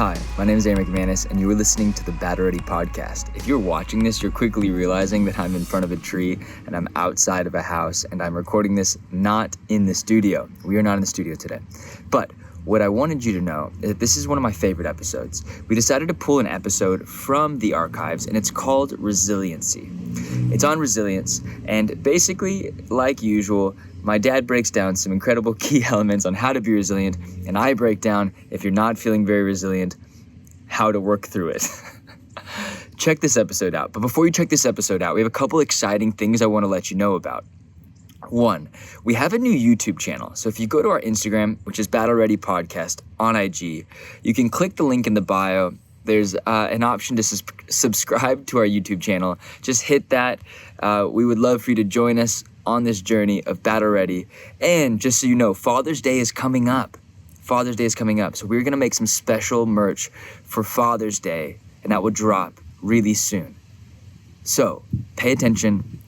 Hi, my name is Aaron McManus, and you are listening to the Battle Ready podcast. If you're watching this, you're quickly realizing that I'm in front of a tree and I'm outside of a house, and I'm recording this not in the studio. We are not in the studio today. But what I wanted you to know is that this is one of my favorite episodes. We decided to pull an episode from the archives, and it's called Resiliency. It's on resilience, and basically, like usual, my dad breaks down some incredible key elements on how to be resilient, and I break down, if you're not feeling very resilient, how to work through it. Check this episode out. But before you check this episode out, we have a couple exciting things I want to let you know about. One, we have a new YouTube channel. So if you go to our Instagram, which is Battle Ready Podcast on IG, you can click the link in the bio. There's an option to subscribe to our YouTube channel. Just hit that. We would love for you to join us on this journey of Battle Ready. And just so you know, Father's Day is coming up. Father's Day is coming up. So we're going to make some special merch for Father's Day, and that will drop really soon. So pay attention,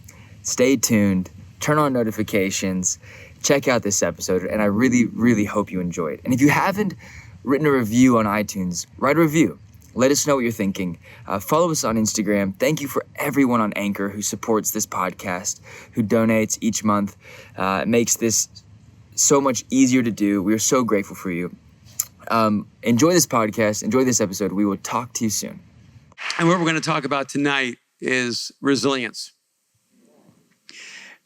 stay tuned, turn on notifications, check out this episode, and I really, really hope you enjoy it. And if you haven't written a review on iTunes, write a review. Let us know what you're thinking. Follow us on Instagram. Thank you for everyone on Anchor who supports this podcast, who donates each month. It makes this so much easier to do. We are so grateful for you. Enjoy this podcast. Enjoy this episode. We will talk to you soon. And what we're going to talk about tonight is resilience.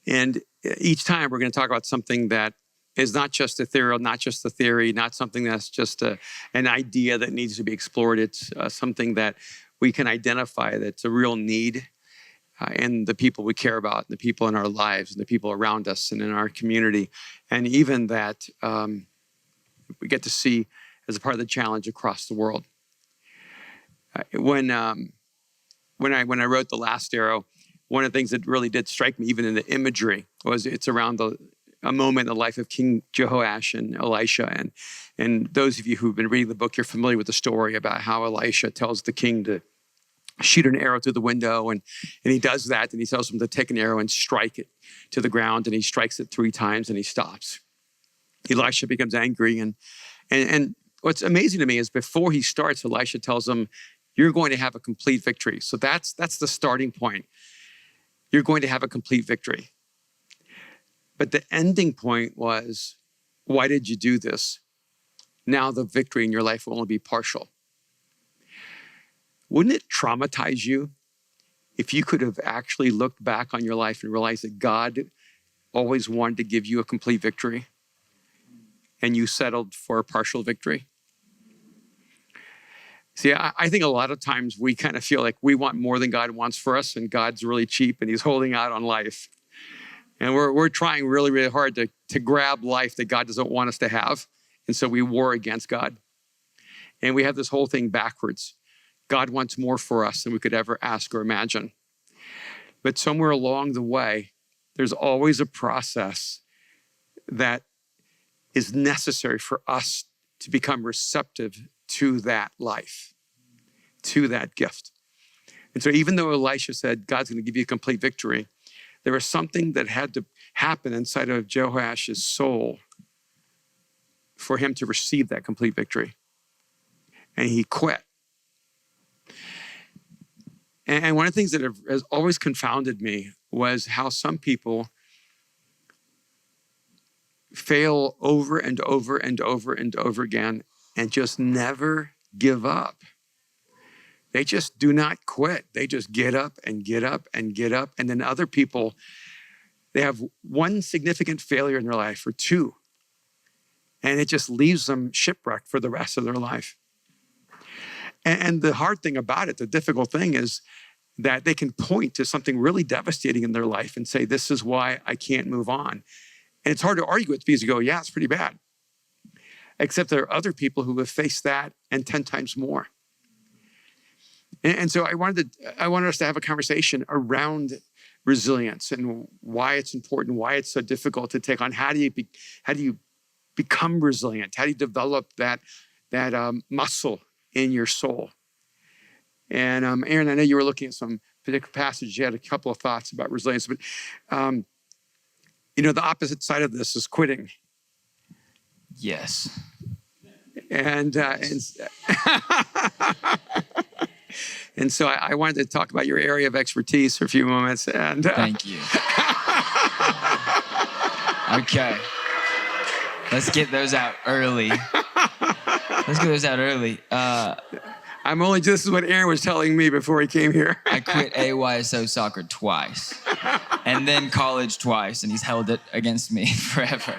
And each time we're going to talk about something that is not just ethereal, not just a theory, not something that's just an idea that needs to be explored. It's something that we can identify that's a real need in the people we care about, the people in our lives, and the people around us and in our community. And even that we get to see as a part of the challenge across the world. When I wrote The Last Arrow, one of the things that really did strike me, even in the imagery, was it's around a moment in the life of King Jehoash and Elisha. And those of you who've been reading the book, you're familiar with the story about how Elisha tells the king to shoot an arrow through the window. And he does that, and he tells him to take an arrow and strike it to the ground. And he strikes it 3 times, and he stops. Elisha becomes angry. And what's amazing to me is before he starts, Elisha tells him, you're going to have a complete victory. So that's the starting point. You're going to have a complete victory. But the ending point was, why did you do this? Now the victory in your life will only be partial. Wouldn't it traumatize you if you could have actually looked back on your life and realized that God always wanted to give you a complete victory and you settled for a partial victory? See, I think a lot of times we kind of feel like we want more than God wants for us, and God's really cheap and he's holding out on life. And we're trying really, really hard to grab life that God doesn't want us to have. And so we war against God. And we have this whole thing backwards. God wants more for us than we could ever ask or imagine. But somewhere along the way, there's always a process that is necessary for us to become receptive to that life, to that gift. And so even though Elisha said, God's going to give you a complete victory, there was something that had to happen inside of Jehoash's soul for him to receive that complete victory. And he quit. And one of the things that has always confounded me was how some people fail over and over and over and over again and just never give up. They just do not quit. They just get up and get up and get up. And then other people, they have one significant failure in their life or 2, and it just leaves them shipwrecked for the rest of their life. And the hard thing about it, the difficult thing is that they can point to something really devastating in their life and say, this is why I can't move on. And it's hard to argue with because you go, yeah, it's pretty bad. Except there are other people who have faced that and 10 times more. And so I wanted us to have a conversation around resilience and why it's important, why it's so difficult to take on. How do you become resilient? How do you develop that muscle in your soul? And Aaron, I know you were looking at some particular passages. You had a couple of thoughts about resilience, but the opposite side of this is quitting. Yes. And and so I wanted to talk about your area of expertise for a few moments. And Thank you. Okay. Let's get those out early. This is what Aaron was telling me before he came here. I quit AYSO soccer twice, and then college twice, and he's held it against me forever.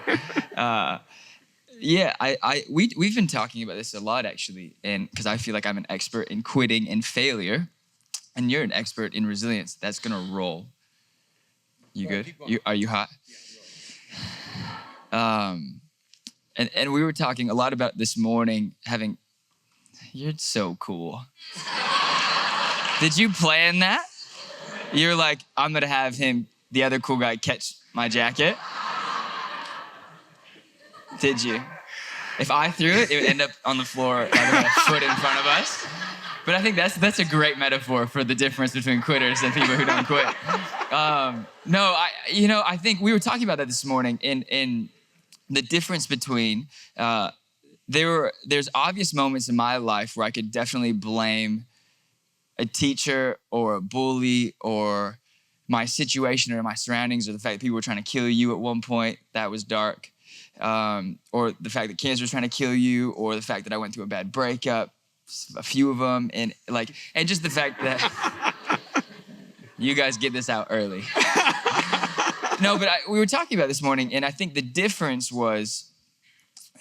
We've been talking about this a lot, actually, and because I feel like I'm an expert in quitting and failure, and you're an expert in resilience. That's gonna roll. You good? Are you hot? And we were talking a lot about this morning having. You're so cool. Did you plan that? You're like, I'm gonna have him, the other cool guy, catch my jacket. Did you? If I threw it, it would end up on the floor like about a foot in front of us. But I think that's a great metaphor for the difference between quitters and people who don't quit. I think we were talking about that this morning in the difference between there's obvious moments in my life where I could definitely blame a teacher or a bully or my situation or my surroundings or the fact that people were trying to kill you at one point. That was dark. Or the fact that cancer was trying to kill you, or the fact that I went through a bad breakup, a few of them, and just the fact that you guys get this out early. No, but we were talking about this morning, and I think the difference was,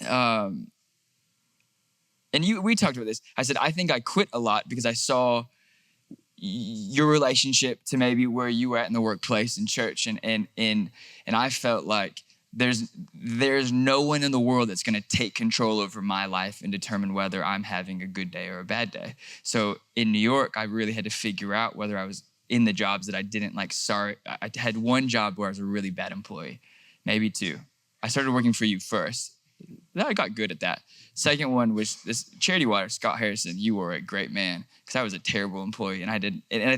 we talked about this. I said, I think I quit a lot because I saw your relationship to maybe where you were at in the workplace and church, and I felt like there's no one in the world that's going to take control over my life and determine whether I'm having a good day or a bad day. So in New York, I really had to figure out whether I was in the jobs that I didn't like. I had one job where I was a really bad employee, maybe two. I started working for you first. I got good at that. Second one was this charity water, Scott Harrison. You were a great man, because I was a terrible employee, and I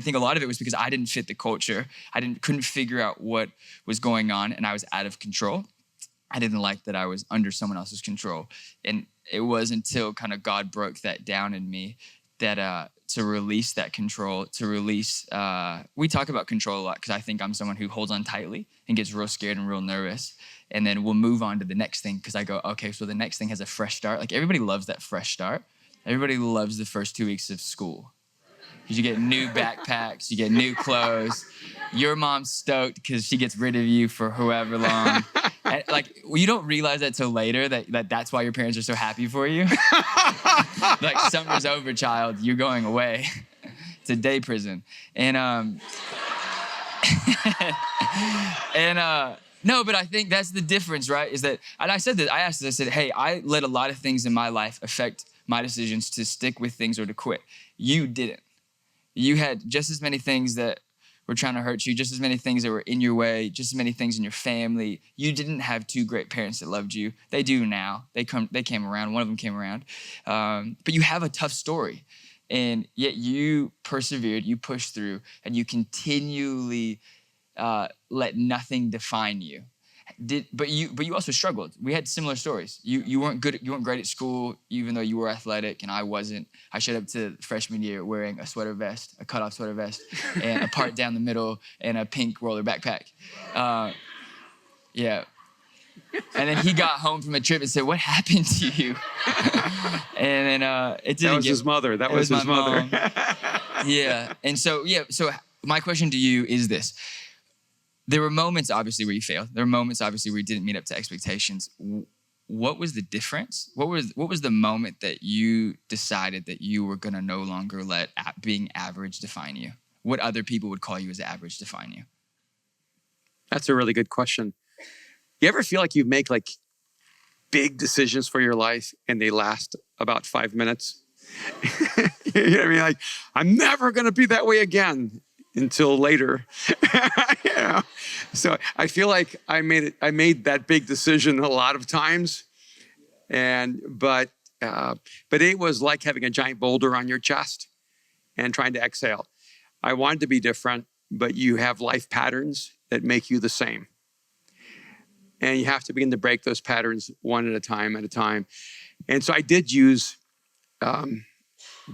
think a lot of it was because I didn't fit the culture. Couldn't figure out what was going on, and I was out of control. I didn't like that I was under someone else's control, and it was until kind of God broke that down in me that to release that control, we talk about control a lot because I think I'm someone who holds on tightly and gets real scared and real nervous. And then we'll move on to the next thing because I go, okay, so the next thing has a fresh start. Like everybody loves that fresh start. Everybody loves the first 2 weeks of school. Because you get new backpacks, you get new clothes. Your mom's stoked because she gets rid of you for however long. And you don't realize that till later that's why your parents are so happy for you. Like, summer's over, child. You're going away. It's a day prison. No, but I think that's the difference, right? Is that, and I said that, I said, hey, I let a lot of things in my life affect my decisions to stick with things or to quit. You didn't. You had just as many things that were trying to hurt you, just as many things that were in your way, just as many things in your family. You didn't have two great parents that loved you. They do now. They came around. One of them came around. But you have a tough story. And yet you persevered, you pushed through, and you continually let nothing define you. But you also struggled. We had similar stories. You weren't great at school, even though you were athletic, and I wasn't. I showed up to freshman year wearing a sweater vest, a cutoff sweater vest, and a part down the middle, and a pink roller backpack. Yeah. And then he got home from a trip and said, "What happened to you?" And then it didn't. That was his mother. That was his mother. Yeah. And so my question to you is this. There were moments, obviously, where you failed. There were moments, obviously, where you didn't meet up to expectations. What was the difference? What was the moment that you decided that you were going to no longer let being average define you? What other people would call you as average define you? That's a really good question. You ever feel like you make big decisions for your life and they last about 5 minutes? You know what I mean? I'm never going to be that way again until later. You know? So I feel like I made that big decision a lot of times, but it was like having a giant boulder on your chest and trying to exhale. I wanted to be different, but you have life patterns that make you the same. And you have to begin to break those patterns one at a time. And so I did use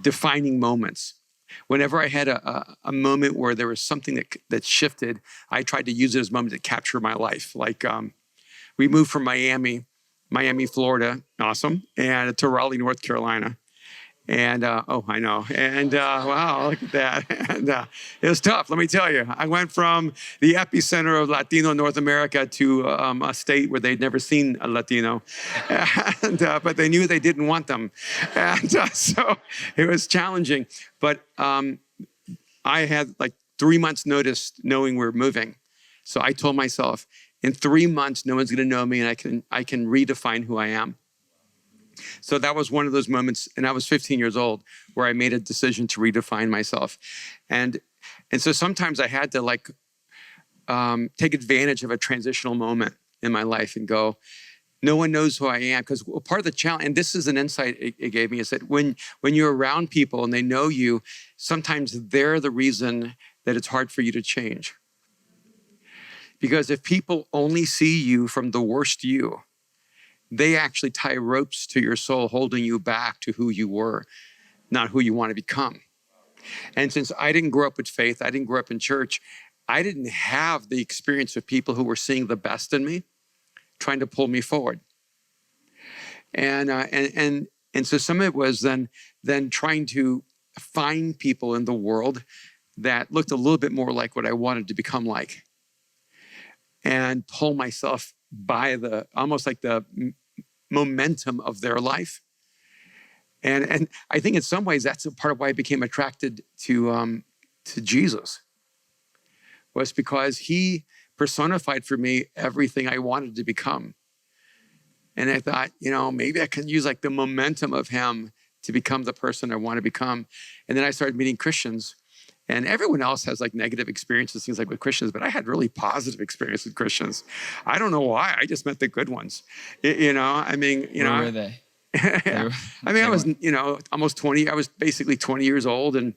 defining moments. Whenever I had a moment where there was something that shifted, I tried to use it as a moment to capture my life. Like we moved from Miami, Florida, awesome, and to Raleigh, North Carolina. And, oh, I know. And, wow, look at that. And it was tough, let me tell you. I went from the epicenter of Latino North America to a state where they'd never seen a Latino. And, but they knew they didn't want them. And so it was challenging. But I had like 3 months notice knowing we're moving. So I told myself, in 3 months, no one's going to know me, and I can redefine who I am. So that was one of those moments, and I was 15 years old, where I made a decision to redefine myself. And so sometimes I had to like take advantage of a transitional moment in my life and go, no one knows who I am. Because part of the challenge, and this is an insight it gave me, is that when you're around people and they know you, sometimes they're the reason that it's hard for you to change. Because if people only see you from the worst you, they actually tie ropes to your soul, holding you back to who you were, not who you want to become. And since I didn't grow up with faith, I didn't grow up in church, I didn't have the experience of people who were seeing the best in me, trying to pull me forward. And so some of it was then trying to find people in the world that looked a little bit more like what I wanted to become like, and pull myself by almost like the momentum of their life. And I think in some ways that's a part of why I became attracted to Jesus, was because he personified for me everything I wanted to become. And I thought, maybe I can use like the momentum of him to become the person I want to become. And then I started meeting Christians. And everyone else has like negative experiences, things like with Christians, but I had really positive experience with Christians. I don't know why. I just met the good ones. Where were they? Yeah. I was, almost 20. I was basically 20 years old, and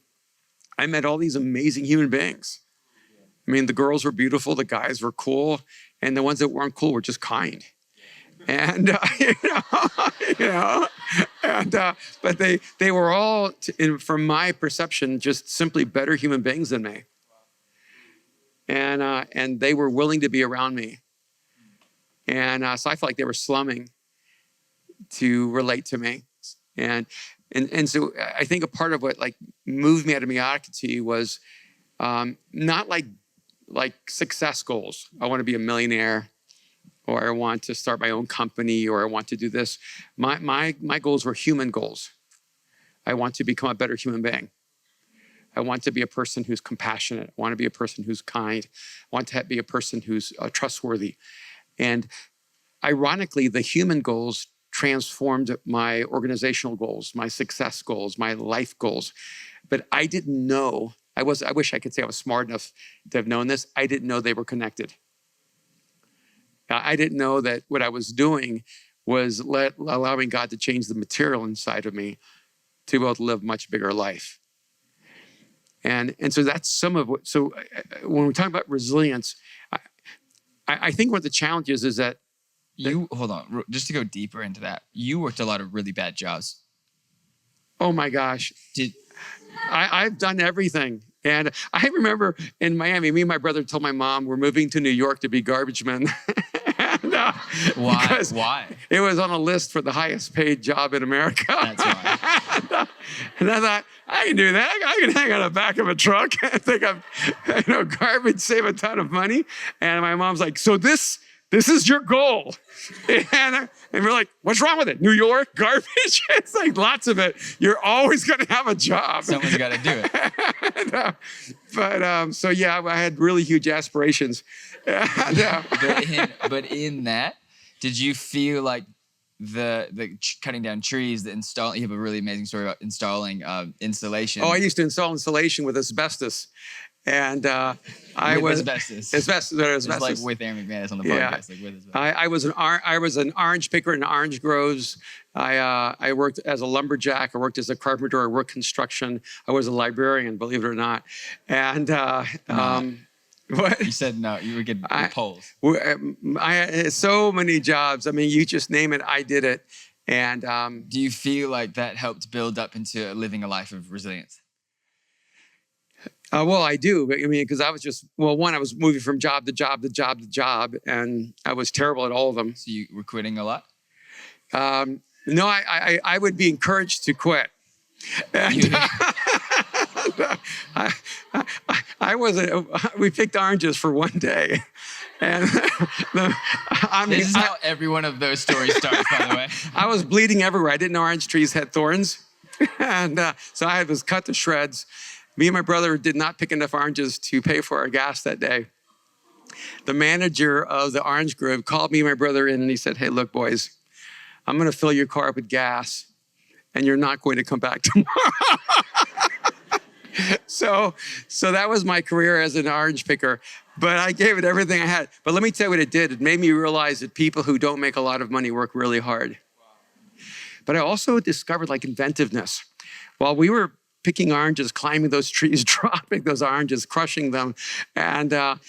I met all these amazing human beings. I mean, the girls were beautiful, the guys were cool, and the ones that weren't cool were just kind. And, but they were all, from my perception, just simply better human beings than me. And they were willing to be around me. And so I felt like they were slumming to relate to me. And so I think a part of what like moved me out of mediocrity was not like success goals. I want to be a millionaire, or I want to start my own company, or I want to do this. My goals were human goals. I want to become a better human being. I want to be a person who's compassionate. I want to be a person who's kind. I want to be a person who's trustworthy. And ironically, the human goals transformed my organizational goals, my success goals, my life goals. But I didn't know, I wish I could say I was smart enough to have known this. I didn't know they were connected. I didn't know that what I was doing was allowing God to change the material inside of me to be able to live a much bigger life. And so that's some of what, so when we talk about resilience, I think one of the challenges is that hold on, just to go deeper into that, you worked a lot of really bad jobs. Oh my gosh. I've done everything. And I remember in Miami, me and my brother told my mom we're moving to New York to be garbage men. Why? It was on a list for the highest paid job in America. That's why. And I thought, I can do that. I can hang on the back of a truck and think I'm, garbage, save a ton of money. And my mom's like, so this is your goal. And we're like, what's wrong with it? New York, garbage? It's like lots of it. You're always going to have a job. Someone's got to do it. So yeah, I had really huge aspirations. But in that, did you feel like the cutting down trees, you have a really amazing story about installing insulation. Oh, I used to install insulation with asbestos. And asbestos. Asbestos. It's like with Aaron McManus on the podcast. Yeah. Like with asbestos. I was an orange picker in orange groves. I worked as a lumberjack. I worked as a carpenter. I worked construction. I was a librarian, believe it or not. And what? You said no. You were getting polls. I had so many jobs. I mean, you just name it, I did it. And do you feel like that helped build up into living a life of resilience? well, I do. I mean, because I was just, one, I was moving from job to job to job to job, and I was terrible at all of them. So you were quitting a lot? No, I would be encouraged to quit. And, I wasn't. We picked oranges for one day, and this is how every one of those stories starts. By the way, I was bleeding everywhere. I didn't know orange trees had thorns, and so I was cut to shreds. Me and my brother did not pick enough oranges to pay for our gas that day. The manager of the orange grove called me and my brother in, and he said, "Hey, look, boys, I'm going to fill your car up with gas, and you're not going to come back tomorrow." So that was my career as an orange picker, but I gave it everything I had. But let me tell you what it did. It made me realize that people who don't make a lot of money work really hard. But I also discovered like inventiveness. While we were picking oranges, climbing those trees, dropping those oranges, crushing them, and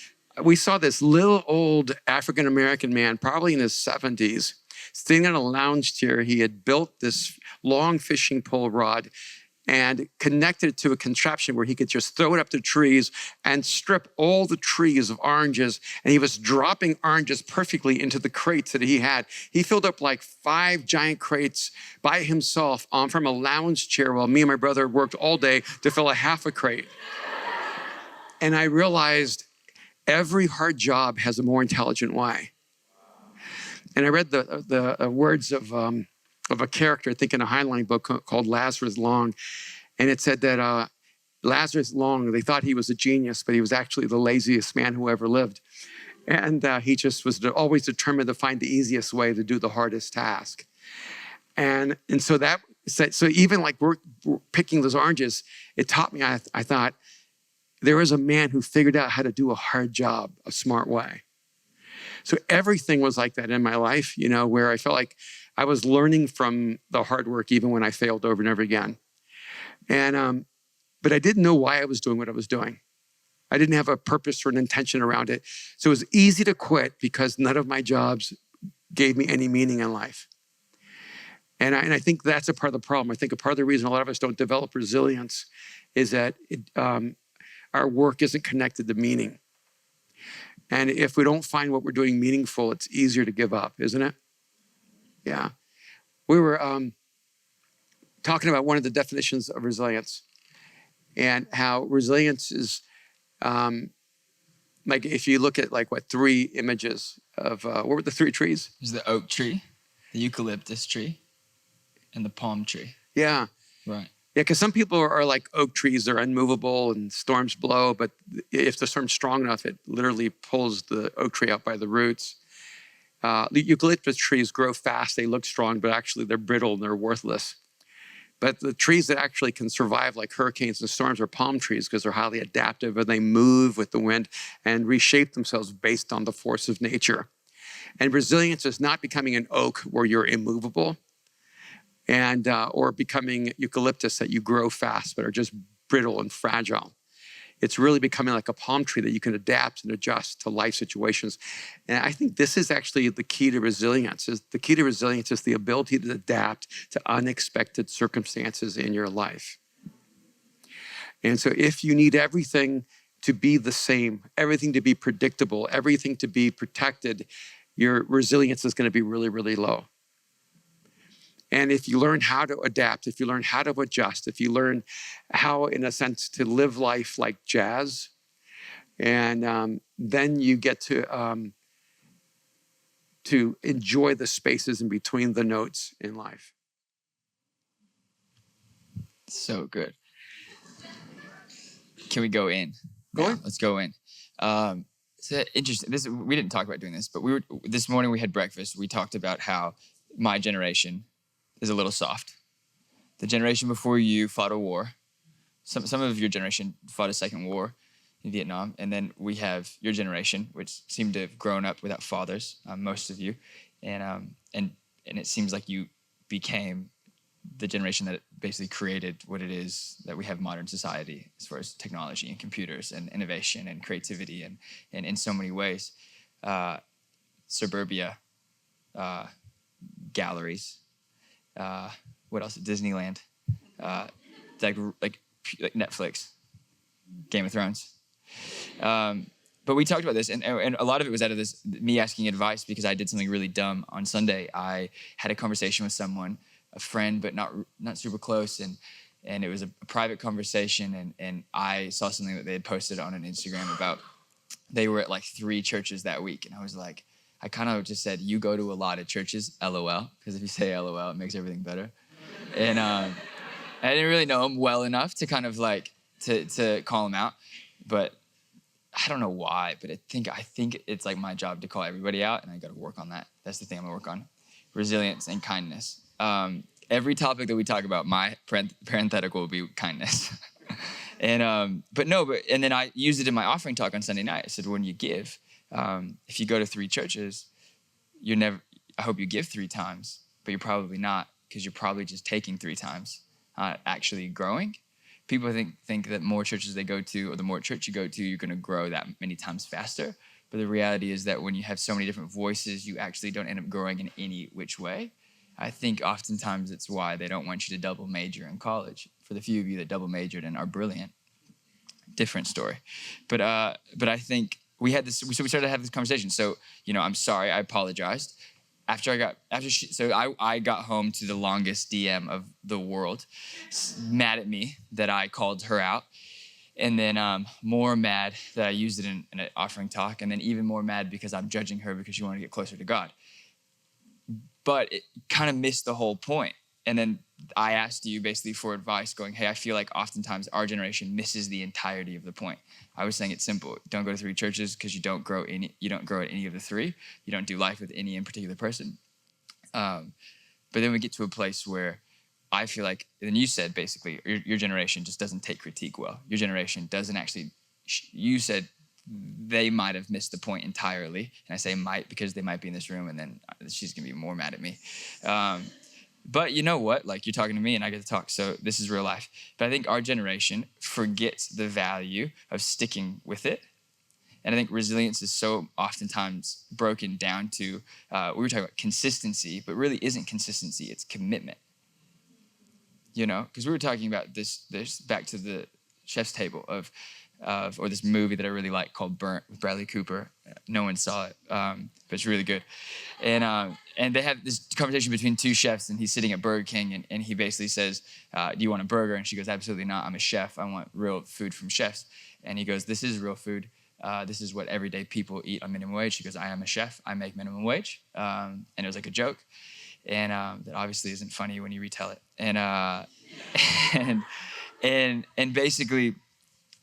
we saw this little old African-American man, probably in his 70s, sitting on a lounge chair. He had built this long fishing pole rod and connected it to a contraption where he could just throw it up to trees and strip all the trees of oranges. And he was dropping oranges perfectly into the crates that he had. He filled up like 5 giant crates by himself from a lounge chair while me and my brother worked all day to fill a half a crate. And I realized every hard job has a more intelligent why. And I read the words of a character, I think in a Heinlein book called Lazarus Long. And it said that Lazarus Long, they thought he was a genius, but he was actually the laziest man who ever lived. And he just was always determined to find the easiest way to do the hardest task. And so even like we're picking those oranges, it taught me, I thought, there was a man who figured out how to do a hard job a smart way. So everything was like that in my life, where I felt like I was learning from the hard work even when I failed over and over again. And but I didn't know why I was doing what I was doing. I didn't have a purpose or an intention around it. So it was easy to quit because none of my jobs gave me any meaning in life. And I think that's a part of the problem. I think a part of the reason a lot of us don't develop resilience is that our work isn't connected to meaning. And if we don't find what we're doing meaningful, it's easier to give up, isn't it? Yeah. We were talking about one of the definitions of resilience and how resilience is like if you look at 3 images of, what were the 3 trees? There's the oak tree, the eucalyptus tree, and the palm tree. Yeah. Right. Yeah, because some people are like oak trees, they're unmovable and storms blow, but if the storm's strong enough, it literally pulls the oak tree out by the roots. The eucalyptus trees grow fast, they look strong, but actually they're brittle and they're worthless. But the trees that actually can survive like hurricanes and storms are palm trees because they're highly adaptive and they move with the wind and reshape themselves based on the force of nature. And resilience is not becoming an oak where you're immovable, and or becoming eucalyptus that you grow fast but are just brittle and fragile. It's really becoming like a palm tree that you can adapt and adjust to life situations. And I think this is actually the key to resilience. The key to resilience is the ability to adapt to unexpected circumstances in your life. And so if you need everything to be the same, everything to be predictable, everything to be protected, your resilience is going to be really, really low. And if you learn how to adapt, if you learn how to adjust, if you learn how, in a sense, to live life like jazz, and then you get to enjoy the spaces in between the notes in life. So good. Can we go in? Go in. Let's go in. So interesting. We didn't talk about doing this, but this morning we had breakfast. We talked about how my generation is a little soft. The generation before you fought a war. Some of your generation fought a second war in Vietnam, and then we have your generation, which seemed to have grown up without fathers, most of you, and it seems like you became the generation that basically created what it is that we have modern society as far as technology and computers and innovation and creativity and in so many ways. Suburbia, galleries. what else? Disneyland, like Netflix, Game of Thrones. But we talked about this, and a lot of it was out of this, me asking advice because I did something really dumb on Sunday. I had a conversation with someone, a friend, but not super close, and it was a private conversation, and I saw something that they had posted on an Instagram about they were at like 3 churches that week, and I was like, I kind of just said, you go to a lot of churches, LOL, because if you say LOL, it makes everything better. And I didn't really know him well enough to kind of like to call him out, but I don't know why, but I think it's like my job to call everybody out, and I got to work on that. That's the thing I'm gonna work on: resilience and kindness. Every topic that we talk about, my parenthetical will be kindness. And and then I used it in my offering talk on Sunday night. I said, when you give, if you go to 3 churches, I hope you give 3 times, but you're probably not, because you're probably just taking 3 times, not actually growing. People think that more churches they go to, or the more church you go to, you're going to grow that many times faster. But the reality is that when you have so many different voices, you actually don't end up growing in any which way. I think oftentimes it's why they don't want you to double major in college. For the few of you that double majored and are brilliant, different story. But I think we started to have this conversation. So, I'm sorry, I apologized. I got home to the longest DM of the world, mad at me that I called her out, and then more mad that I used it in an offering talk, and then even more mad because I'm judging her because she wanted to get closer to God. But it kind of missed the whole point. And then I asked you basically for advice going, hey, I feel like oftentimes our generation misses the entirety of the point. I was saying it's simple. Don't go to 3 churches because you don't grow at any of the 3. You don't do life with any in particular person. But then we get to a place where I feel like, and you said basically, your generation just doesn't take critique well. Your generation doesn't actually, you said they might have missed the point entirely. And I say might because they might be in this room, and then she's going to be more mad at me. But you know what? Like, you're talking to me and I get to talk. So this is real life. But I think our generation forgets the value of sticking with it. And I think resilience is so oftentimes broken down to, we were talking about consistency, but really isn't consistency, it's commitment. Because we were talking about this back to the chef's table of or this movie that I really like called Burnt with Bradley Cooper. No one saw it, but it's really good. And they have this conversation between 2 chefs, and he's sitting at Burger King, and he basically says, do you want a burger? And she goes, absolutely not. I'm a chef. I want real food from chefs. And he goes, this is real food. This is what everyday people eat on minimum wage. She goes, I am a chef. I make minimum wage. And it was like a joke. And that obviously isn't funny when you retell it. And basically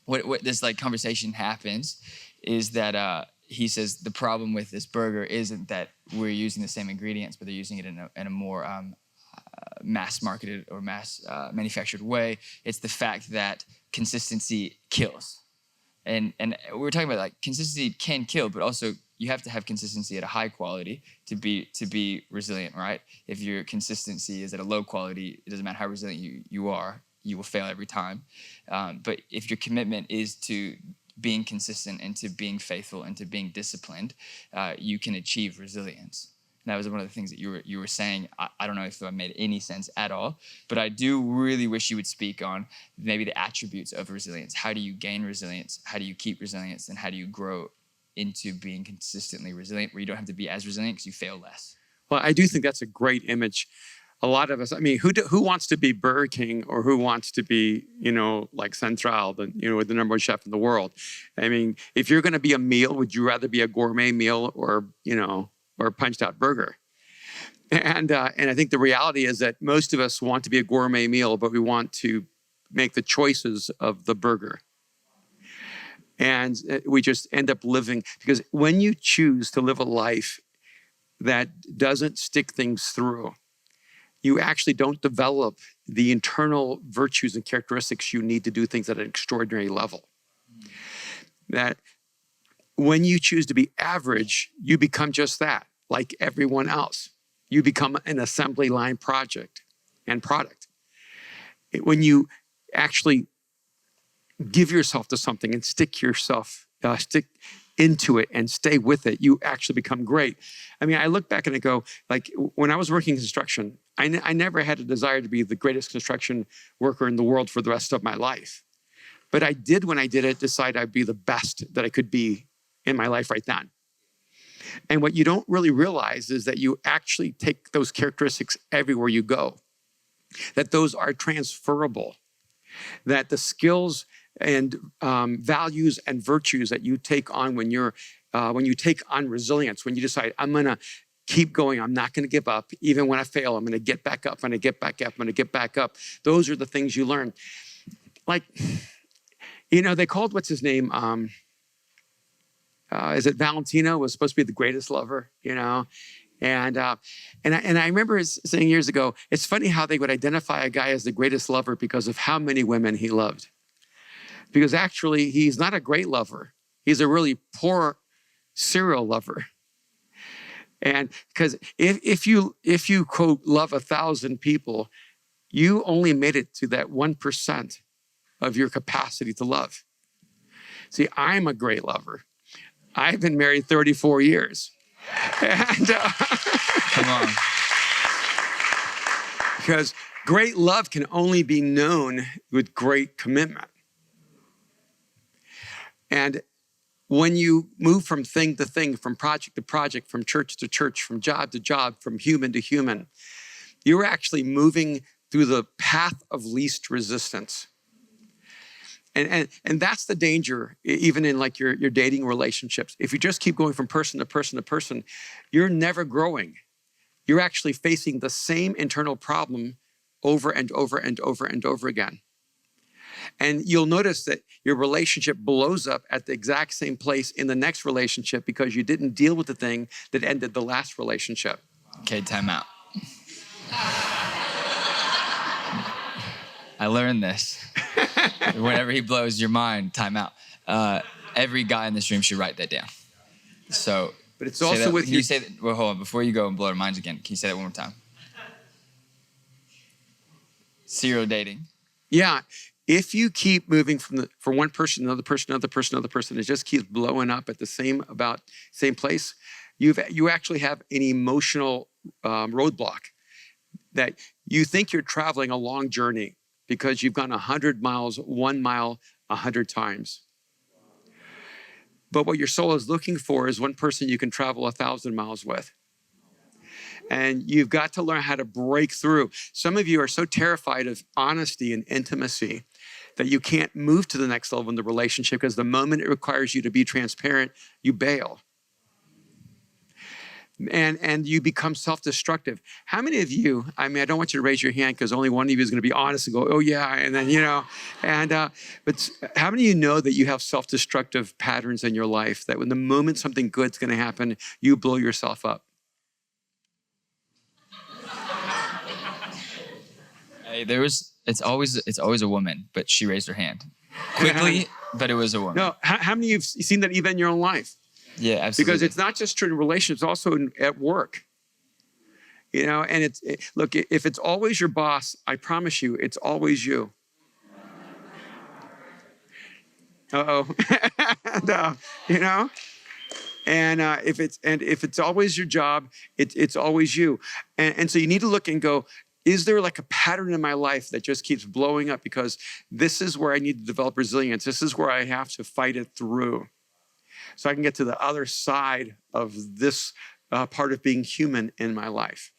what this like conversation happens is that he says the problem with this burger isn't that we're using the same ingredients, but they're using it in a more mass marketed or mass manufactured way. It's the fact that consistency kills. And we were talking about like consistency can kill, but also you have to have consistency at a high quality to be resilient, right? If your consistency is at a low quality, it doesn't matter how resilient you are, you will fail every time. But if your commitment is to being consistent and to being faithful and to being disciplined, you can achieve resilience. And that was one of the things that you were saying. I don't know if that made any sense at all, but I do really wish you would speak on maybe the attributes of resilience. How do you gain resilience? How do you keep resilience? And how do you grow into being consistently resilient where you don't have to be as resilient because you fail less? Well, I do think that's a great image. A lot of us, I mean, who wants to be Burger King, or who wants to be, like Central, the number 1 chef in the world? I mean, if you're going to be a meal, would you rather be a gourmet meal or a punched out burger? And I think the reality is that most of us want to be a gourmet meal, but we want to make the choices of the burger. And we just end up living, because when you choose to live a life that doesn't stick things through, you actually don't develop the internal virtues and characteristics you need to do things at an extraordinary level. That when you choose to be average, you become just that, like everyone else. You become an assembly line project and product. When you actually give yourself to something and stick into it and stay with it, you actually become great. I mean, I look back and I go, like, when I was working in construction, I never had a desire to be the greatest construction worker in the world for the rest of my life. But I did, when I did it, decide I'd be the best that I could be in my life right then. And what you don't really realize is that you actually take those characteristics everywhere you go, that those are transferable, that the skills and values and virtues that you take on when you take on resilience, when you decide, I'm going to keep going, I'm not going to give up. Even when I fail, I'm going to get back up, I'm going to get back up, I'm going to get back up. Those are the things you learn. Like, they called, what's his name? Is it Valentino was supposed to be the greatest lover, And I remember saying years ago, it's funny how they would identify a guy as the greatest lover because of how many women he loved. Because actually, he's not a great lover. He's a really poor serial lover. And because if you quote love 1,000 people, you only made it to that 1% of your capacity to love. See, I'm a great lover. I've been married 34 years. And Come on. Because great love can only be known with great commitment. And when you move from thing to thing, from project to project, from church to church, from job to job, from human to human, you're actually moving through the path of least resistance. And that's the danger, even in like your dating relationships. If you just keep going from person to person to person, you're never growing. You're actually facing the same internal problem over and over and over and over again. And you'll notice that your relationship blows up at the exact same place in the next relationship because you didn't deal with the thing that ended the last relationship. Okay, time out. I learned this. Whenever he blows your mind, time out. Every guy in this room should write that down. So, but it's also with you. Can you say that? Well, hold on. Before you go and blow our minds again, can you say that one more time? Serial dating. Yeah. If you keep moving from one person, another person, another person, another person, it just keeps blowing up at the same place. You actually have an emotional roadblock that you think you're traveling a long journey because you've gone 100 miles, 1 mile, 100 times. But what your soul is looking for is one person you can travel 1,000 miles with. And you've got to learn how to break through. Some of you are so terrified of honesty and intimacy that you can't move to the next level in the relationship because the moment it requires you to be transparent, you bail. And you become self-destructive. How many of you, I don't want you to raise your hand because only one of you is going to be honest and go, oh yeah, and then, but how many of you know that you have self-destructive patterns in your life that when the moment something good's going to happen, you blow yourself up? Hey, it's always a woman, but she raised her hand quickly, but it was a woman. No, how many of you have seen that even in your own life? Yeah, absolutely. Because it's not just true in relationships, it's also at work. And look, if it's always your boss, I promise you, it's always you. Uh-oh. And if it's always your job, it's always you. And so you need to look and go, is there like a pattern in my life that just keeps blowing up? Because this is where I need to develop resilience. This is where I have to fight it through, so I can get to the other side of this part of being human in my life.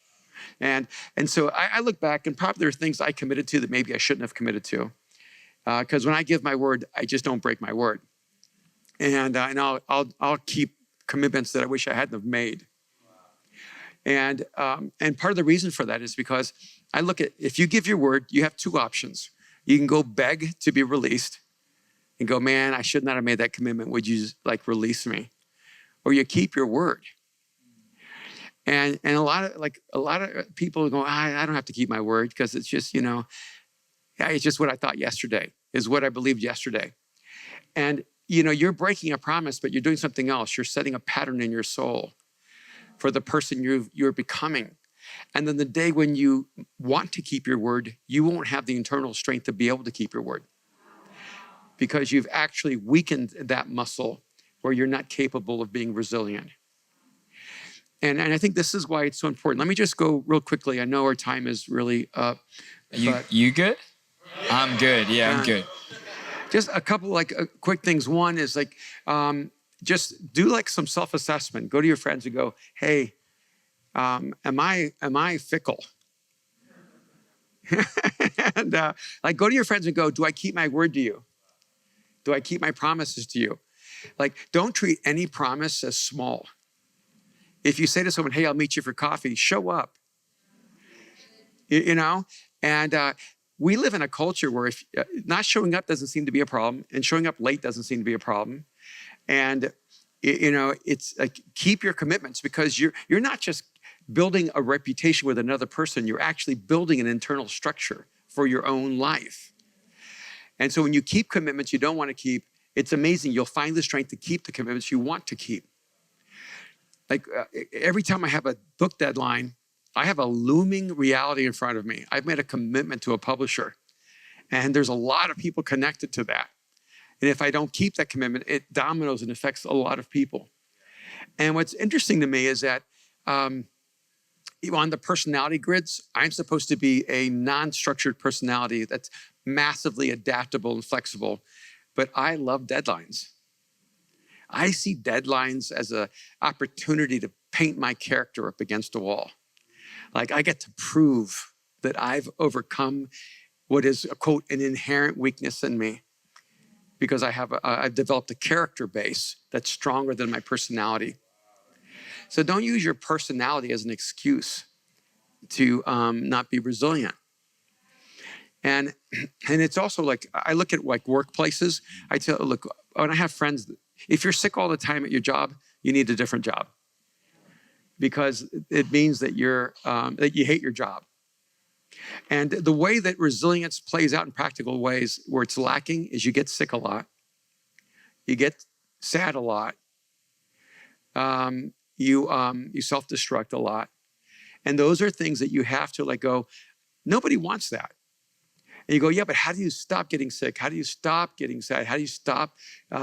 And so I look back, and probably there are things I committed to that maybe I shouldn't have committed to. Because when I give my word, I just don't break my word. And I'll keep commitments that I wish I hadn't have made. And part of the reason for that is because I look at, if you give your word, you have two options. You can go beg to be released and go, man, I should not have made that commitment. Would you just release me? Or you keep your word. And a lot of people go, I don't have to keep my word because it's just, it's just what I thought yesterday, is what I believed yesterday. And, you're breaking a promise, but you're doing something else. You're setting a pattern in your soul for the person you're becoming. And then the day when you want to keep your word, you won't have the internal strength to be able to keep your word, because you've actually weakened that muscle where you're not capable of being resilient. And I think this is why it's so important. Let me just go real quickly. I know our time is really up. You good? I'm good. Yeah, I'm good. Just a couple quick things. One is just do some self-assessment. Go to your friends and go, hey, am I fickle? And go to your friends and go, do I keep my word to you? Do I keep my promises to you? Don't treat any promise as small. If you say to someone, hey, I'll meet you for coffee, show up. You know? And we live in a culture where if not showing up doesn't seem to be a problem, and showing up late doesn't seem to be a problem. And, it's keep your commitments, because you're not just building a reputation with another person, you're actually building an internal structure for your own life. And so when you keep commitments you don't want to keep, it's amazing. You'll find the strength to keep the commitments you want to keep. Every time I have a book deadline, I have a looming reality in front of me. I've made a commitment to a publisher, and there's a lot of people connected to that. And if I don't keep that commitment, it dominoes and affects a lot of people. And what's interesting to me is that on the personality grids, I'm supposed to be a non-structured personality that's massively adaptable and flexible, but I love deadlines. I see deadlines as an opportunity to paint my character up against a wall. I get to prove that I've overcome what is, quote, an inherent weakness in me, because I've developed a character base that's stronger than my personality. So don't use your personality as an excuse to not be resilient. And it's also I look at workplaces. I tell, look, when I have friends, if you're sick all the time at your job, you need a different job, because it means that that you hate your job. And the way that resilience plays out in practical ways where it's lacking is you get sick a lot, you get sad a lot, you self-destruct a lot, and those are things that you have to let go. Nobody wants that. And you go, yeah, but how do you stop getting sick? How do you stop getting sad? How do you stop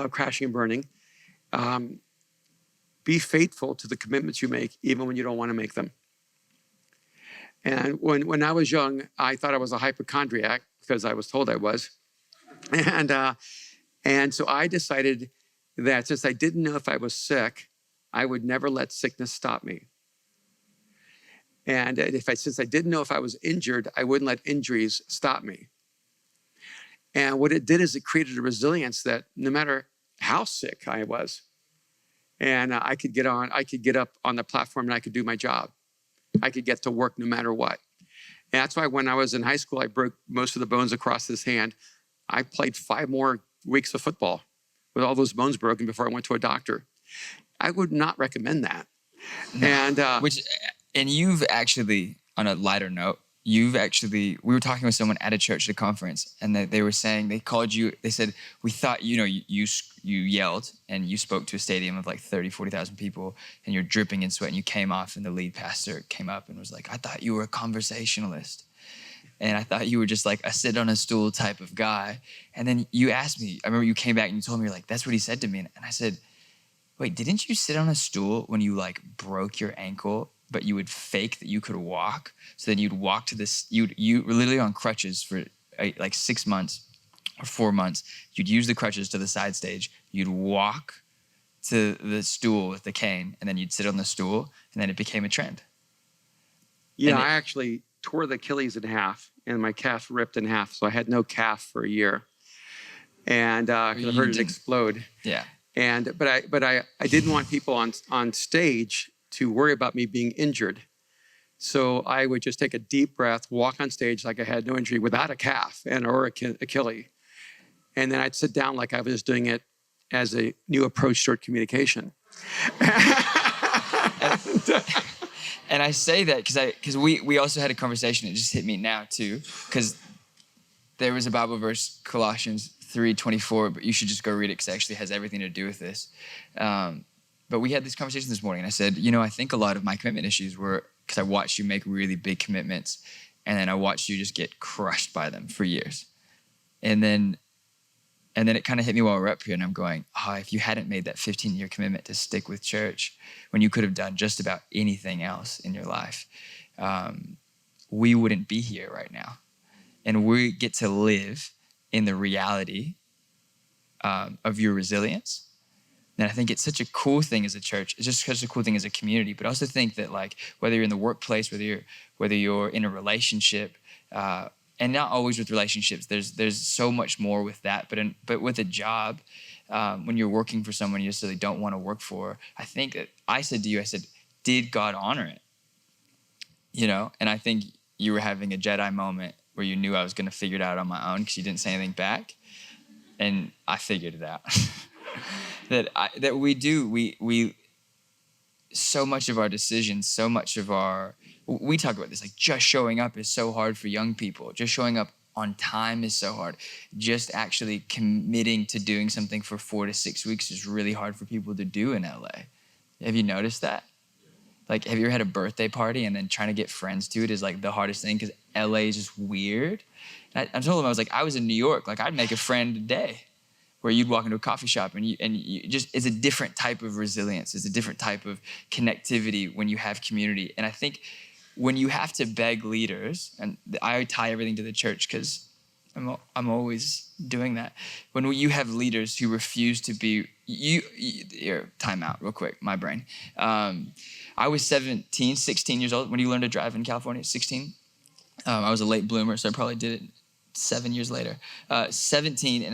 crashing and burning? Be faithful to the commitments you make, even when you don't want to make them. And when I was young, I thought I was a hypochondriac because I was told I was. And so I decided that since I didn't know if I was sick, I would never let sickness stop me. And since I didn't know if I was injured, I wouldn't let injuries stop me. And what it did is it created a resilience that no matter how sick I was, and I could get up on the platform and I could do my job. I could get to work no matter what. And that's why when I was in high school, I broke most of the bones across this hand. I played 5 more weeks of football with all those bones broken before I went to a doctor. I would not recommend that. No. And you've actually, on a lighter note, we were talking with someone at a church at a conference, and they were saying, they called you, they said, we thought, you yelled and you spoke to a stadium of 30, 40,000 people, and you're dripping in sweat, and you came off, and the lead pastor came up and was like, I thought you were a conversationalist. And I thought you were just a sit on a stool type of guy. And then you asked me, I remember you came back and you told me, you're like, that's what he said to me. And I said, wait, didn't you sit on a stool when you broke your ankle, but you would fake that you could walk? So then you'd walk to this, you were literally on crutches for 6 months or 4 months. You'd use the crutches to the side stage. You'd walk to the stool with the cane, and then you'd sit on the stool, and then it became a trend. Yeah, I actually tore the Achilles in half, and my calf ripped in half. So I had no calf for a year. And I heard it explode. Yeah. But I didn't want people on stage to worry about me being injured. So I would just take a deep breath, walk on stage like I had no injury without a calf or Achilles. And then I'd sit down like I was doing it as a new approach toward communication. And I say that because we also had a conversation. It just hit me now too, because there was a Bible verse, Colossians 3:24, but you should just go read it because it actually has everything to do with this. But we had this conversation this morning, and I said, I think a lot of my commitment issues were because I watched you make really big commitments, and then I watched you just get crushed by them for years. And And then it kind of hit me while we're up here, and I'm going, if you hadn't made that 15-year commitment to stick with church when you could have done just about anything else in your life, we wouldn't be here right now. And we get to live in the reality of your resilience. And I think it's such a cool thing as a church. It's just such a cool thing as a community. But I also think that, like, whether you're in the workplace, whether you're in a relationship, and not always with relationships, there's so much more with that. But with a job, when you're working for someone you necessarily don't want to work for, I think that I said, did God honor it? And I think you were having a Jedi moment where you knew I was going to figure it out on my own because you didn't say anything back. And I figured it out. that we so much of our decisions, so much of we talk about this, like just showing up is so hard for young people. Just showing up on time is so hard. Just actually committing to doing something for 4 to 6 weeks is really hard for people to do in LA. Have you noticed that? Like, have you ever had a birthday party and then trying to get friends to it is like the hardest thing because LA is just weird? And I told him, I was in New York. Like, I'd make a friend a day where you'd walk into a coffee shop and you just, it's a different type of resilience. It's a different type of connectivity when you have community. And I think when you have to beg leaders, and I tie everything to the church because I'm always doing that. When you have leaders who refuse to be, here, time out real quick, my brain. I was 16 years old when you learned to drive in California, 16. I was a late bloomer, so I probably did it 7 years later. 17,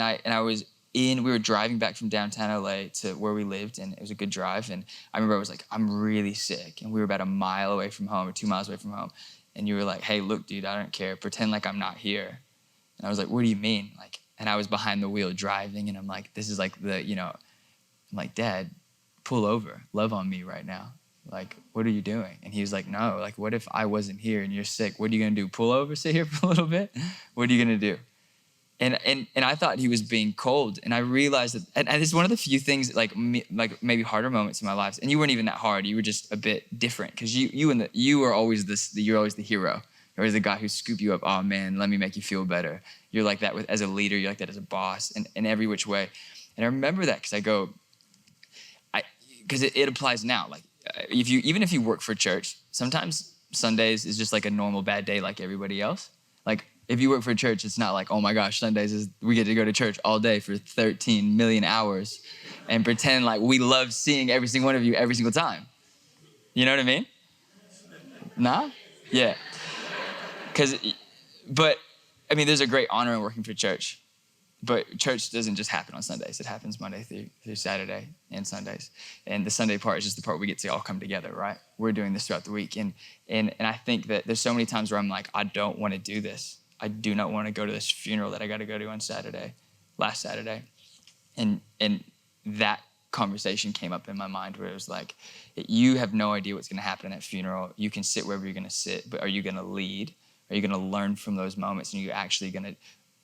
and we were driving back from downtown LA to where we lived, and it was a good drive. And I remember I was like, I'm really sick. And we were about a mile away from home or 2 miles away from home. And you were like, hey, look, dude, I don't care. Pretend like I'm not here. And I was like, what do you mean? And I was behind the wheel driving, and I'm like, this is like I'm like, Dad, pull over. Love on me right now. Like, what are you doing? And he was like, no, like, what if I wasn't here and you're sick? What are you going to do? Pull over, sit here for a little bit? What are you going to do? And I thought he was being cold. And I realized that, and it's one of the few things, like maybe harder moments in my life. And you weren't even that hard. You were just a bit different because you were always you're always the hero. You're always the guy who scoop you up. Oh man, let me make you feel better. You're like that as a leader. You're like that as a boss, and in every which way. And I remember that because because it applies now. Like even if you work for church, sometimes Sundays is just like a normal bad day like everybody else. Like if you work for a church, it's not like, oh my gosh, Sundays we get to go to church all day for 13 million hours and pretend like we love seeing every single one of you every single time. You know what I mean? Nah? Yeah. But I mean, there's a great honor in working for church. But church doesn't just happen on Sundays. It happens Monday through Saturday and Sundays. And the Sunday part is just the part we get to all come together, right? We're doing this throughout the week. And I think that there's so many times where I'm like, I don't want to do this. I do not want to go to this funeral that I got to go to on last Saturday. And that conversation came up in my mind where it was like, you have no idea what's going to happen at that funeral. You can sit wherever you're going to sit, but are you going to lead? Are you going to learn from those moments? And are you actually going to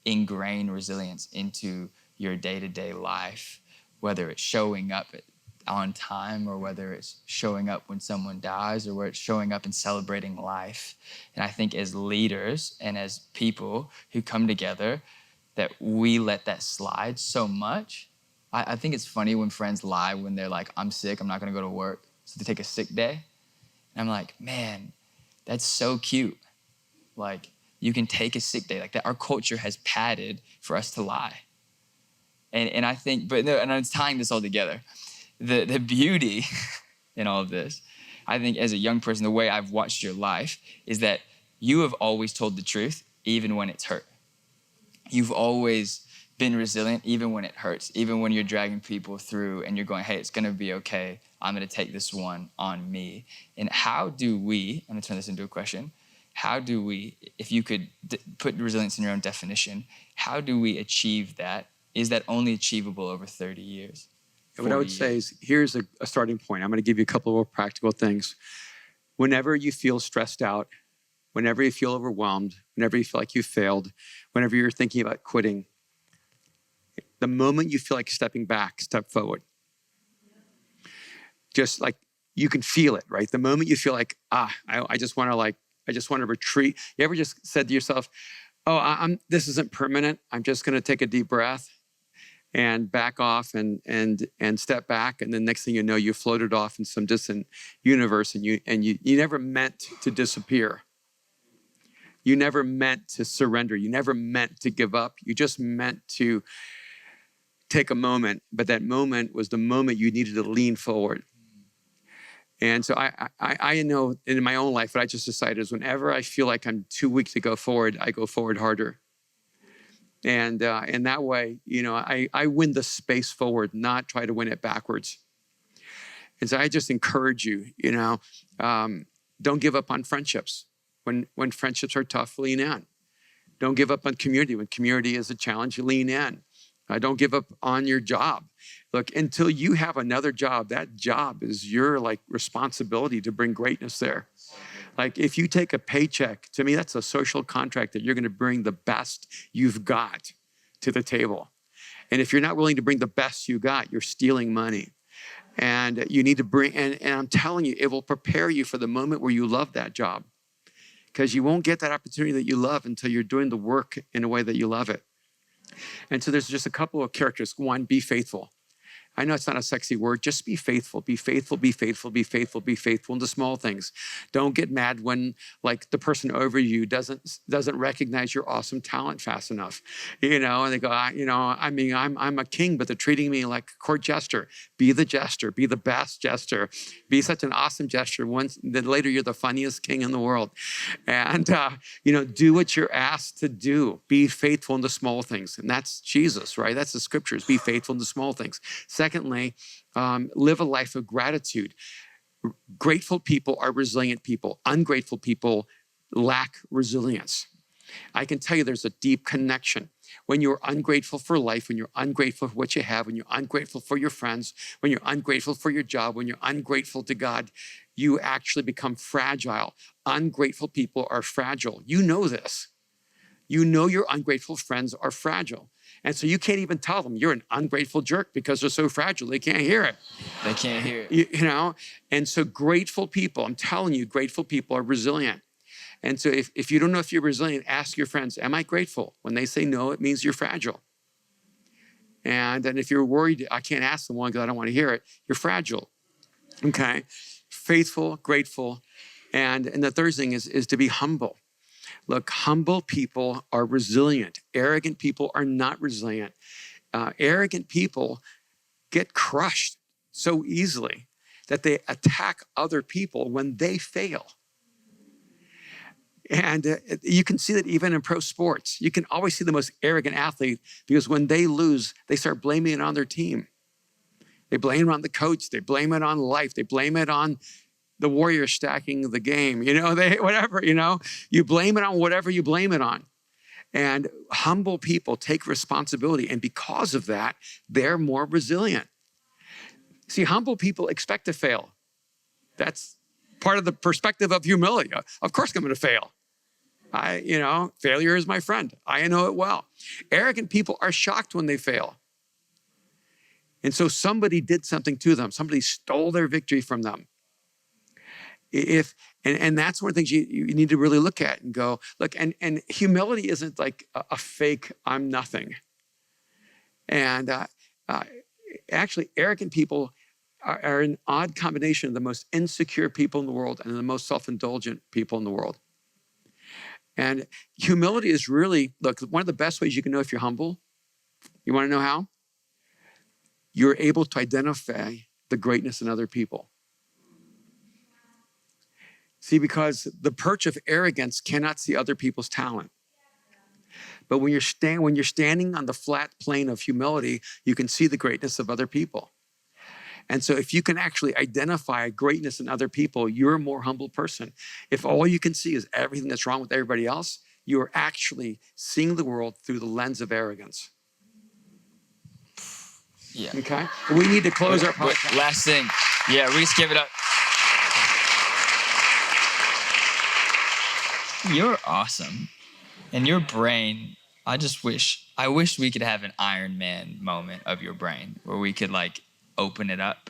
ingrain resilience into your day-to-day life, whether it's showing up on time or whether it's showing up when someone dies or where it's showing up and celebrating life. And I think as leaders and as people who come together, that we let that slide so much. I think it's funny when friends lie when they're like, I'm sick, I'm not going to go to work. So they take a sick day. And I'm like, man, that's so cute. Like, you can take a sick day like that. Our culture has padded for us to lie. And I think, and I'm tying this all together. The beauty in all of this, I think as a young person, the way I've watched your life is that you have always told the truth, even when it's hurt. You've always been resilient, even when it hurts, even when you're dragging people through and you're going, hey, it's gonna be okay. I'm gonna take this one on me. And how do we, I'm gonna turn this into a question, how do we, if you could put resilience in your own definition, how do we achieve that? Is that only achievable over 30 years? What I would say is, here's a starting point. I'm going to give you a couple of more practical things. Whenever you feel stressed out, whenever you feel overwhelmed, whenever you feel like you failed, whenever you're thinking about quitting, the moment you feel like stepping back, step forward. Just like you can feel it, right? The moment you feel like, I just want to retreat. You ever just said to yourself, this isn't permanent. I'm just going to take a deep breath. and back off and step back. And then next thing you know, you floated off in some distant universe, and you never meant to disappear. You never meant to surrender. You never meant to give up. You just meant to take a moment, but that moment was the moment you needed to lean forward. And so I know in my own life, what I just decided is whenever I feel like I'm too weak to go forward, I go forward harder. And in that way, I win the space forward, not try to win it backwards. And so I just encourage you, don't give up on friendships. When friendships are tough, lean in. Don't give up on community. When community is a challenge, you lean in. Don't give up on your job. Look, until you have another job, that job is your responsibility to bring greatness there. If you take a paycheck, to me, that's a social contract that you're going to bring the best you've got to the table. And if you're not willing to bring the best you got, you're stealing money. And you need to bring, and I'm telling you, it will prepare you for the moment where you love that job. Because you won't get that opportunity that you love until you're doing the work in a way that you love it. And so there's just a couple of characters. One, be faithful. I know it's not a sexy word. Just be faithful, be faithful, be faithful, be faithful, be faithful in the small things. Don't get mad when the person over you doesn't recognize your awesome talent fast enough. And they go, I'm a king, but they're treating me like a court jester. Be the jester, be the best jester. Be such an awesome jester. Then later you're the funniest king in the world. And, do what you're asked to do. Be faithful in the small things. And that's Jesus, right? That's the scriptures. Be faithful in the small things. Secondly, live a life of gratitude. Grateful people are resilient people. Ungrateful people lack resilience. I can tell you there's a deep connection. When you're ungrateful for life, when you're ungrateful for what you have, when you're ungrateful for your friends, when you're ungrateful for your job, when you're ungrateful to God, you actually become fragile. Ungrateful people are fragile. You know this. You know your ungrateful friends are fragile. And so you can't even tell them you're an ungrateful jerk because they're so fragile. They can't hear it. They can't hear it. And so grateful people, I'm telling you, grateful people are resilient. And so if you don't know if you're resilient, ask your friends, am I grateful? When they say no, it means you're fragile. And if you're worried, I can't ask someone because I don't want to hear it, you're fragile. Okay? Faithful, grateful. And the third thing is to be humble. Look, humble people are resilient. Arrogant people are not resilient. Arrogant people get crushed so easily that they attack other people when they fail. And you can see that even in pro sports. You can always see the most arrogant athlete because when they lose, they start blaming it on their team. They blame it on the coach. They blame it on life. They blame it on the Warriors stacking the game, whatever, you blame it on whatever you blame it on. And humble people take responsibility. And because of that, they're more resilient. See, humble people expect to fail. That's part of the perspective of humility. Of course I'm going to fail. Failure is my friend. I know it well. Arrogant people are shocked when they fail. And so somebody did something to them. Somebody stole their victory from them. And that's one of the things you need to really look at and go, look, and humility isn't like a fake, I'm nothing. And actually, arrogant people are an odd combination of the most insecure people in the world and the most self-indulgent people in the world. And humility is really, look, one of the best ways you can know if you're humble. You want to know how? You're able to identify the greatness in other people. See, because the perch of arrogance cannot see other people's talent. But when you're standing on the flat plane of humility, you can see the greatness of other people. And so if you can actually identify greatness in other people, you're a more humble person. If all you can see is everything that's wrong with everybody else, you are actually seeing the world through the lens of arrogance. Yeah. Okay? We need to close our podcast. Last thing. Yeah, we just give it up. You're awesome. And your brain, I wish we could have an Iron Man moment of your brain where we could open it up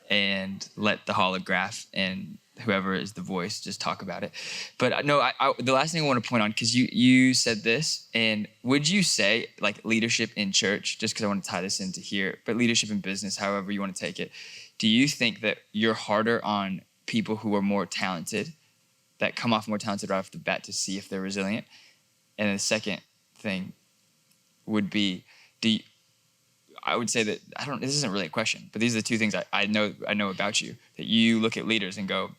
and let the holograph and whoever is the voice, just talk about it. But no, the last thing I want to point on, because you said this, and would you say like leadership in church, just because I want to tie this into here, but leadership in business, however you want to take it, do you think that you're harder on people who are more talented, that come off more talented right off the bat to see if they're resilient? And the second thing would be, I would say that, this isn't really a question, but these are the two things I know about you, that you look at leaders and go,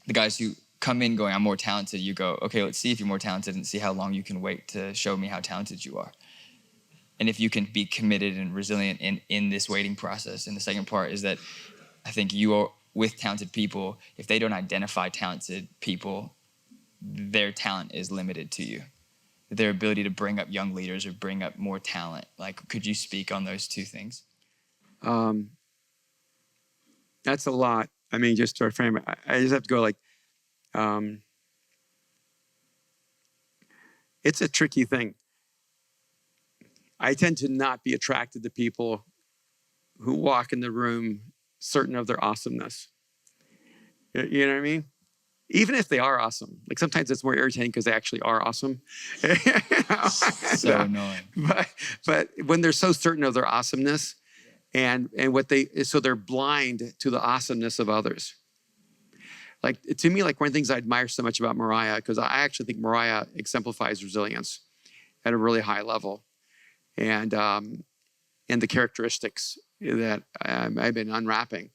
the guys who come in going, I'm more talented, you go, okay, let's see if you're more talented and see how long you can wait to show me how talented you are. And if you can be committed and resilient in this waiting process. And the second part is that I think you are with talented people, if they don't identify talented people, their talent is limited to you. Their ability to bring up young leaders or bring up more talent. Like, could you speak on those two things? That's a lot. I mean, just to frame it, I just have to go like, it's a tricky thing. I tend to not be attracted to people who walk in the room certain of their awesomeness. You know what I mean? Even if they are awesome. Like sometimes it's more irritating because they actually are awesome. So annoying. But when they're so certain of their awesomeness and so they're blind to the awesomeness of others. Like to me, like one of the things I admire so much about Mariah, because I actually think Mariah exemplifies resilience at a really high level. And the characteristics that I've been unwrapping.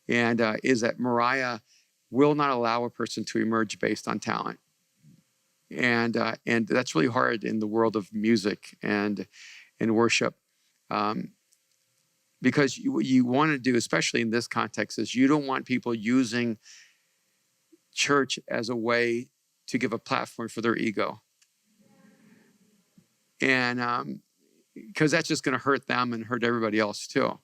And is that Mariah will not allow a person to emerge based on talent. And that's really hard in the world of music and worship. Because what you want to do, especially in this context, is you don't want people using church as a way to give a platform for their ego. And because that's just going to hurt them and hurt everybody else too.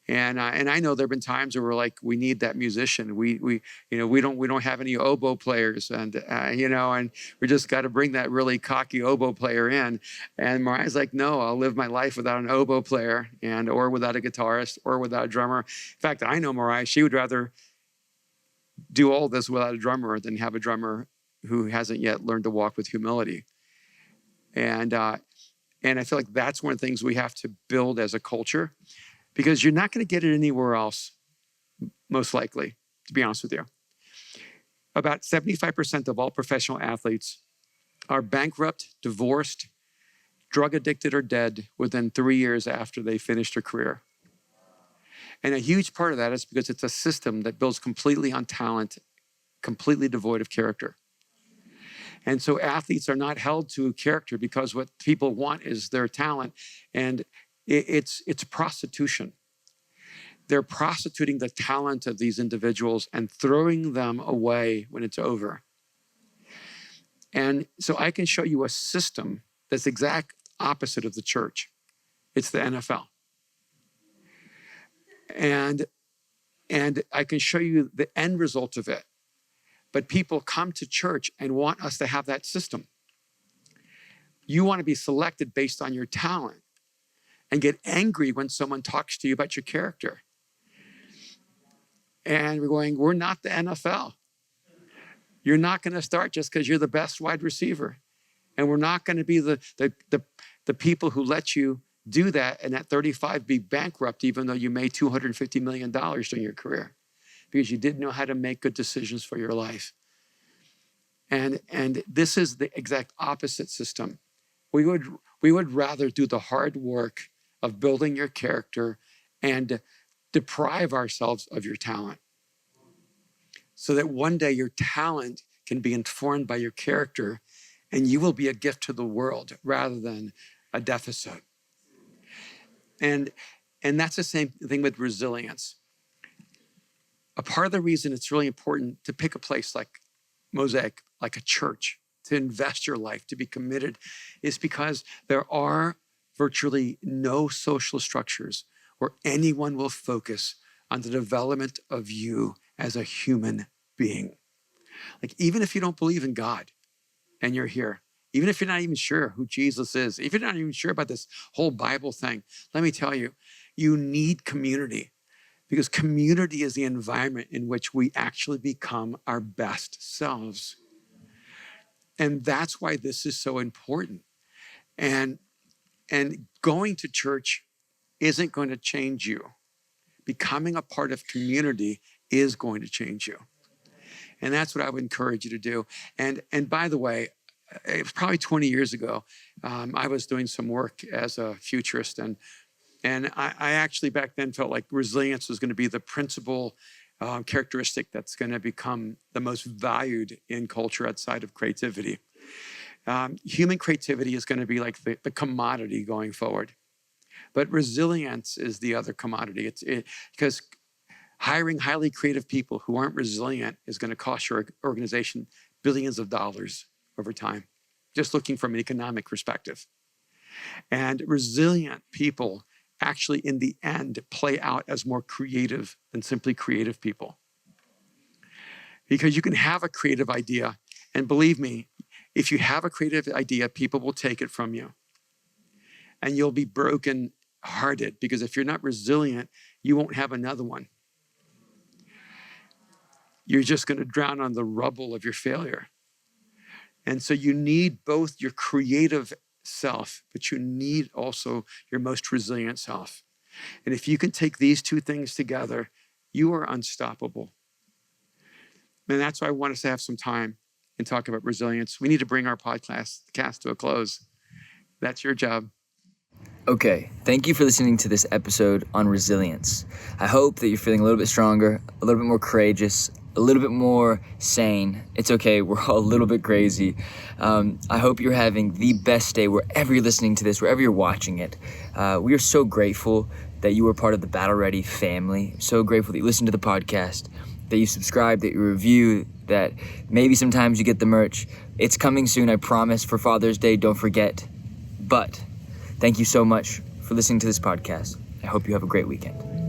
And I know there've been times where we're like, we need that musician. We don't have any oboe players, and and we just got to bring that really cocky oboe player in. And Mariah's like, no, I'll live my life without an oboe player, or without a guitarist, or without a drummer. In fact, I know Mariah, she would rather do all this without a drummer than have a drummer who hasn't yet learned to walk with humility. And I feel like that's one of the things we have to build as a culture. Because you're not going to get it anywhere else, most likely, to be honest with you. About 75% of all professional athletes are bankrupt, divorced, drug addicted, or dead within 3 years after they finished their career. And a huge part of that is because it's a system that builds completely on talent, completely devoid of character. And so athletes are not held to character because what people want is their talent. And it's prostitution. They're prostituting the talent of these individuals and throwing them away when it's over. And so I can show you a system that's the exact opposite of the church. It's the NFL. And I can show you the end result of it. But people come to church and want us to have that system. You want to be selected based on your talent, and get angry when someone talks to you about your character. And we're going, we're not the NFL. You're not going to start just because you're the best wide receiver. And we're not going to be the people who let you do that and at 35 be bankrupt even though you made $250 million during your career because you didn't know how to make good decisions for your life. And this is the exact opposite system. We would rather do the hard work of building your character and deprive ourselves of your talent so that one day your talent can be informed by your character and you will be a gift to the world rather than a deficit. And that's the same thing with resilience. A part of the reason it's really important to pick a place like Mosaic, like a church, to invest your life, to be committed, is because there are virtually no social structures where anyone will focus on the development of you as a human being. Like, even if you don't believe in God and you're here, even if you're not even sure who Jesus is, if you're not even sure about this whole Bible thing, let me tell you, you need community Because community is the environment in which we actually become our best selves. And that's why this is so important. And going to church isn't going to change you. Becoming a part of community is going to change you. And that's what I would encourage you to do. And by the way, it was probably 20 years ago, I was doing some work as a futurist. And I actually back then felt like resilience was going to be the principal characteristic that's going to become the most valued in culture outside of creativity. Human creativity is going to be like the commodity going forward. But resilience is the other commodity. Because hiring highly creative people who aren't resilient is going to cost your organization billions of dollars over time, just looking from an economic perspective. And resilient people actually, in the end, play out as more creative than simply creative people. Because you can have a creative idea, and believe me, if you have a creative idea, people will take it from you. And you'll be broken-hearted, because if you're not resilient, you won't have another one. You're just going to drown on the rubble of your failure. And so you need both your creative self, but you need also your most resilient self. And if you can take these two things together, you are unstoppable. And that's why I want us to have some time and talk about resilience. We need to bring our podcast to a close. That's your job. Okay, thank you for listening to this episode on resilience. I hope that you're feeling a little bit stronger, a little bit more courageous, a little bit more sane. It's okay, we're all a little bit crazy. I hope you're having the best day wherever you're listening to this, wherever you're watching it. We are so grateful that you were part of the Battle Ready family. So grateful that you listen to the podcast, that you subscribe, that you review, that maybe sometimes you get the merch. It's coming soon, I promise, for Father's Day, don't forget. But thank you so much for listening to this podcast. I hope you have a great weekend.